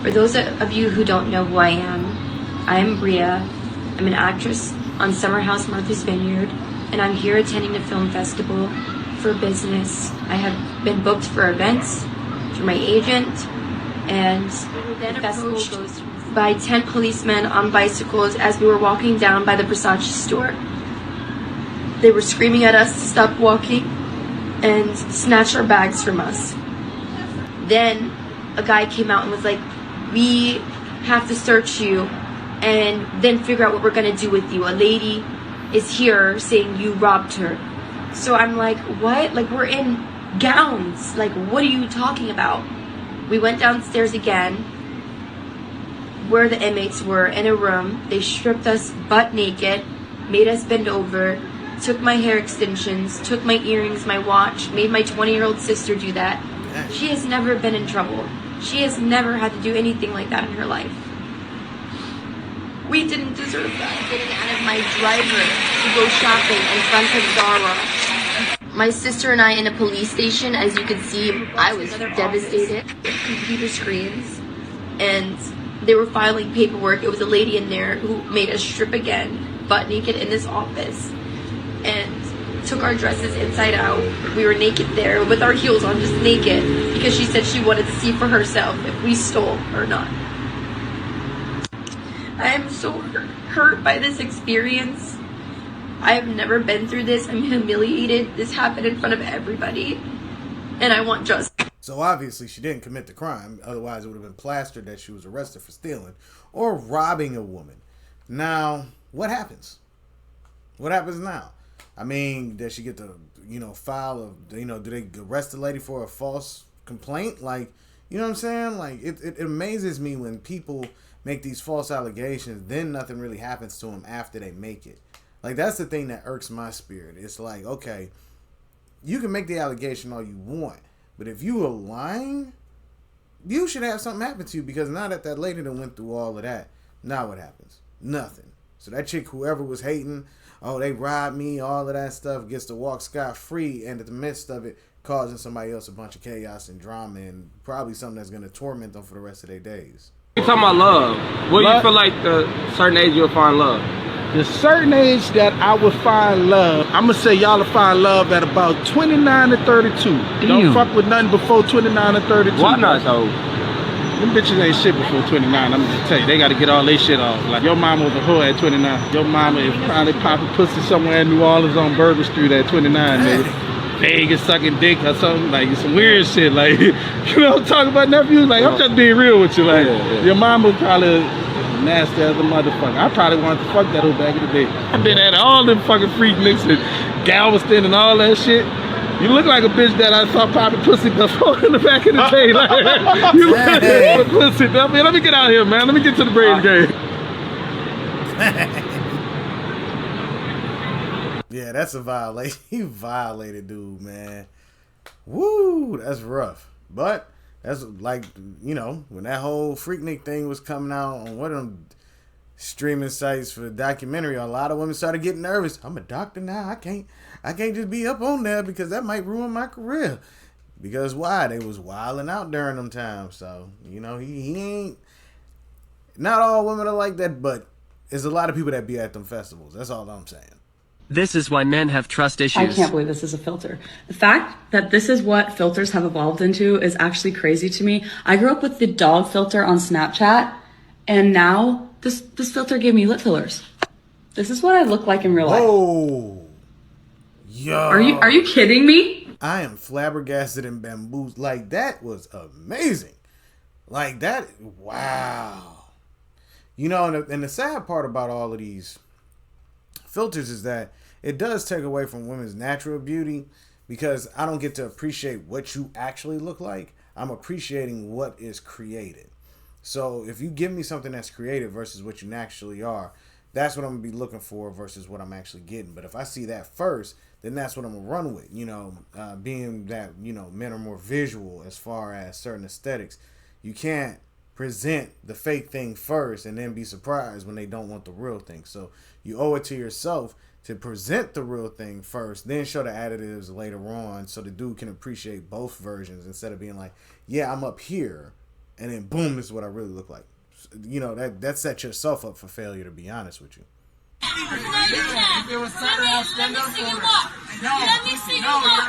For those of you who don't know who I am Bria. I'm an actress on Summer House Martha's Vineyard, and I'm here attending the film festival for business. I have been booked for events through my agent, and we were then approached by 10 policemen on bicycles as we were walking down by the Versace store. They were screaming at us to stop walking and snatch our bags from us. Then a guy came out and was like, "We have to search you and then figure out what we're gonna do with you. A lady is here saying you robbed her." So I'm like, what? Like, we're in gowns. Like, what are you talking about? We went downstairs again where the inmates were in a room. They stripped us butt naked, made us bend over, took my hair extensions, took my earrings, my watch, made my 20-year-old sister do that. She has never been in trouble. She has never had to do anything like that in her life. We didn't deserve that. Getting out of my driver to go shopping in front of Zara. My sister and I in a police station, as you can see, I was devastated. Computer screens, and they were filing paperwork. It was a lady in there who made us strip again, butt naked in this office, and took our dresses inside out. We were naked there with our heels on, just naked, because she said she wanted to see for herself if we stole or not. I am so hurt by this experience. I have never been through this. I'm humiliated. This happened in front of everybody, and I want justice. So obviously she didn't commit the crime. Otherwise it would have been plastered that she was arrested for stealing or robbing a woman. Now, what happens? What happens now? I mean, does she get to, file do they arrest the lady for a false complaint? Like, you know what I'm saying? Like, it amazes me when people make these false allegations, then nothing really happens to them after they make it. Like, that's the thing that irks my spirit. It's like, okay, you can make the allegation all you want, but if you are lying, you should have something happen to you, because now that lady done went through all of that, now what happens? Nothing. So that chick, whoever was hating, oh, they robbed me, all of that stuff, gets to walk scot-free, and in the midst of it, causing somebody else a bunch of chaos and drama, and probably something that's going to torment them for the rest of their days. You talking about love? What do you feel like the certain age you'll find love? The certain age that I would find love, I'm going to say y'all will find love at about 29 to 32. Don't fuck with nothing before 29 to 32. Why not, though? Them bitches ain't shit before 29. I'm just tell you, they got to get all their shit off. Like, your mama was a whore at 29. Your mama is probably popping pussy somewhere in New Orleans on Burger Street at 29, nigga. Vegas sucking dick or something, like some weird shit. Like, you know what I'm talking about, nephew? Like, I'm just being real with you. Like, your mama probably nasty as a motherfucker. I probably wanted to fuck that hoe back in the day. I've been at all them fucking freak nicks and Galveston and all that shit. You look like a bitch that I saw popping pussy before in the back of the day. Like, you look like a pussy. Let me get out here, man. Let me get to the Braves game. Yeah, that's a violation. He violated dude, man. Woo, that's rough. But that's like, when that whole Freaknik thing was coming out on one of them streaming sites for the documentary, a lot of women started getting nervous. I'm a doctor now. I can't just be up on there because that might ruin my career. Because why? They was wilding out during them times. So, he ain't. Not all women are like that, but there's a lot of people that be at them festivals. That's all I'm saying. This is why men have trust issues. I can't believe this is a filter. The fact that this is what filters have evolved into is actually crazy to me. I grew up with the dog filter on Snapchat, and now this filter gave me lip fillers. This is what I look like in real life. Oh, yo! Are you kidding me? I am flabbergasted and bamboozled. Like, that was amazing. Like, that, wow. And the sad part about all of these filters is that it does take away from women's natural beauty, because I don't get to appreciate what you actually look like. I'm appreciating what is created. So if you give me something that's created versus what you naturally are, that's what I'm going to be looking for versus what I'm actually getting. But if I see that first, then that's what I'm going to run with, being that, men are more visual as far as certain aesthetics. You can't present the fake thing first and then be surprised when they don't want the real thing. So you owe it to yourself to present the real thing first, then show the additives later on, so the dude can appreciate both versions instead of being like, yeah, I'm up here, and then boom, this is what I really look like. You know, that sets yourself up for failure, to be honest with you. If it was something else, stand up for it. No, let me see you walk.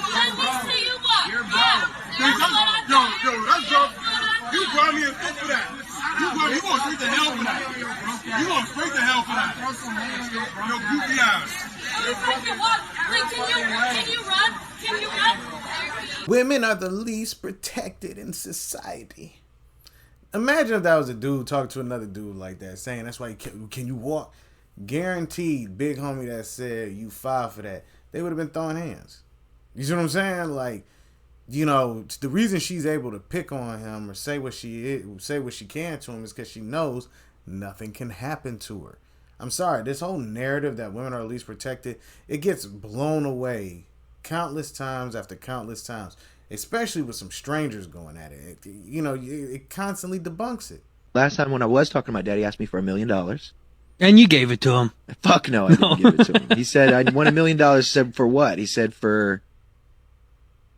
Let me see you walk. You're broke. Yo, that's dope. You brought me a foot for that. You going straight to hell for that. You going straight to hell for that. Yo, goofy ass. Wait, can you run? Can you run? Women are the least protected in society. Imagine if that was a dude talking to another dude like that, saying that's why you can you walk? Guaranteed, big homie that said you filed for that, they would have been throwing hands. You see what I'm saying? Like, you know, the reason she's able to pick on him or say what she can to him is because she knows nothing can happen to her. I'm sorry, this whole narrative that women are least protected, it gets blown away countless times after countless times, especially with some strangers going at it. You know, it constantly debunks it. Last time when I was talking to my dad, he asked me for $1 million. And you gave it to him. Fuck no, I didn't give it to him. He said, I want $1 million. He said, for what? He said, for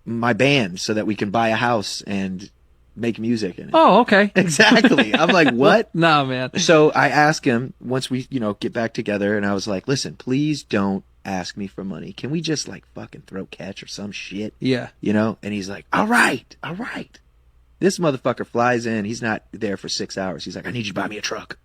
my band, so that we can buy a house and make music in it. Oh, okay. Exactly. I'm like, what? Nah, man. So I asked him once we, get back together, and I was like, listen, please don't ask me for money. Can we just like fucking throw catch or some shit? Yeah. And he's like, all right. This motherfucker flies in. He's not there for 6 hours. He's like, I need you to buy me a truck.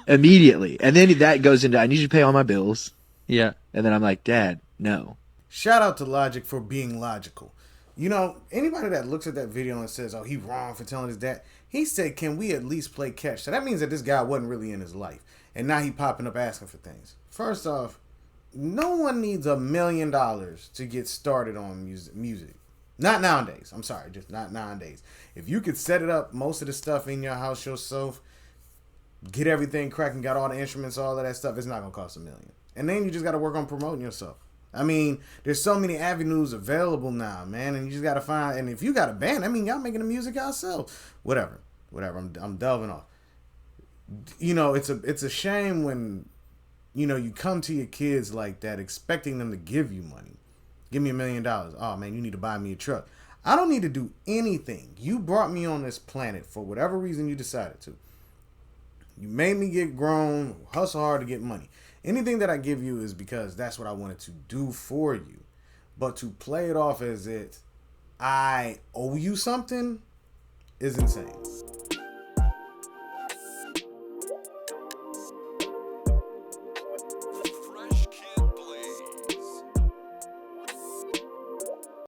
Immediately. And then that goes into, I need you to pay all my bills. Yeah. And then I'm like, Dad, no. Shout out to Logic for being logical. You know, anybody that looks at that video and says, oh, he wrong for telling his dad, he said, can we at least play catch? So that means that this guy wasn't really in his life. And now he popping up asking for things. First off, no one needs $1 million to get started on music. Not nowadays. I'm sorry, just not nowadays. If you could set it up, most of the stuff in your house yourself, get everything cracking, got all the instruments, all of that stuff, it's not going to cost $1 million. And then you just got to work on promoting yourself. I mean, there's so many avenues available now, man, and you just got to find, and if you got a band, I mean, y'all making the music yourself. Whatever. I'm delving off. You know, it's a shame when, you come to your kids like that, expecting them to give you money. Give me $1 million. Oh, man, you need to buy me a truck. I don't need to do anything. You brought me on this planet for whatever reason you decided to. You made me get grown, hustle hard to get money. Anything that I give you is because that's what I wanted to do for you. But to play it off as I owe you something is insane.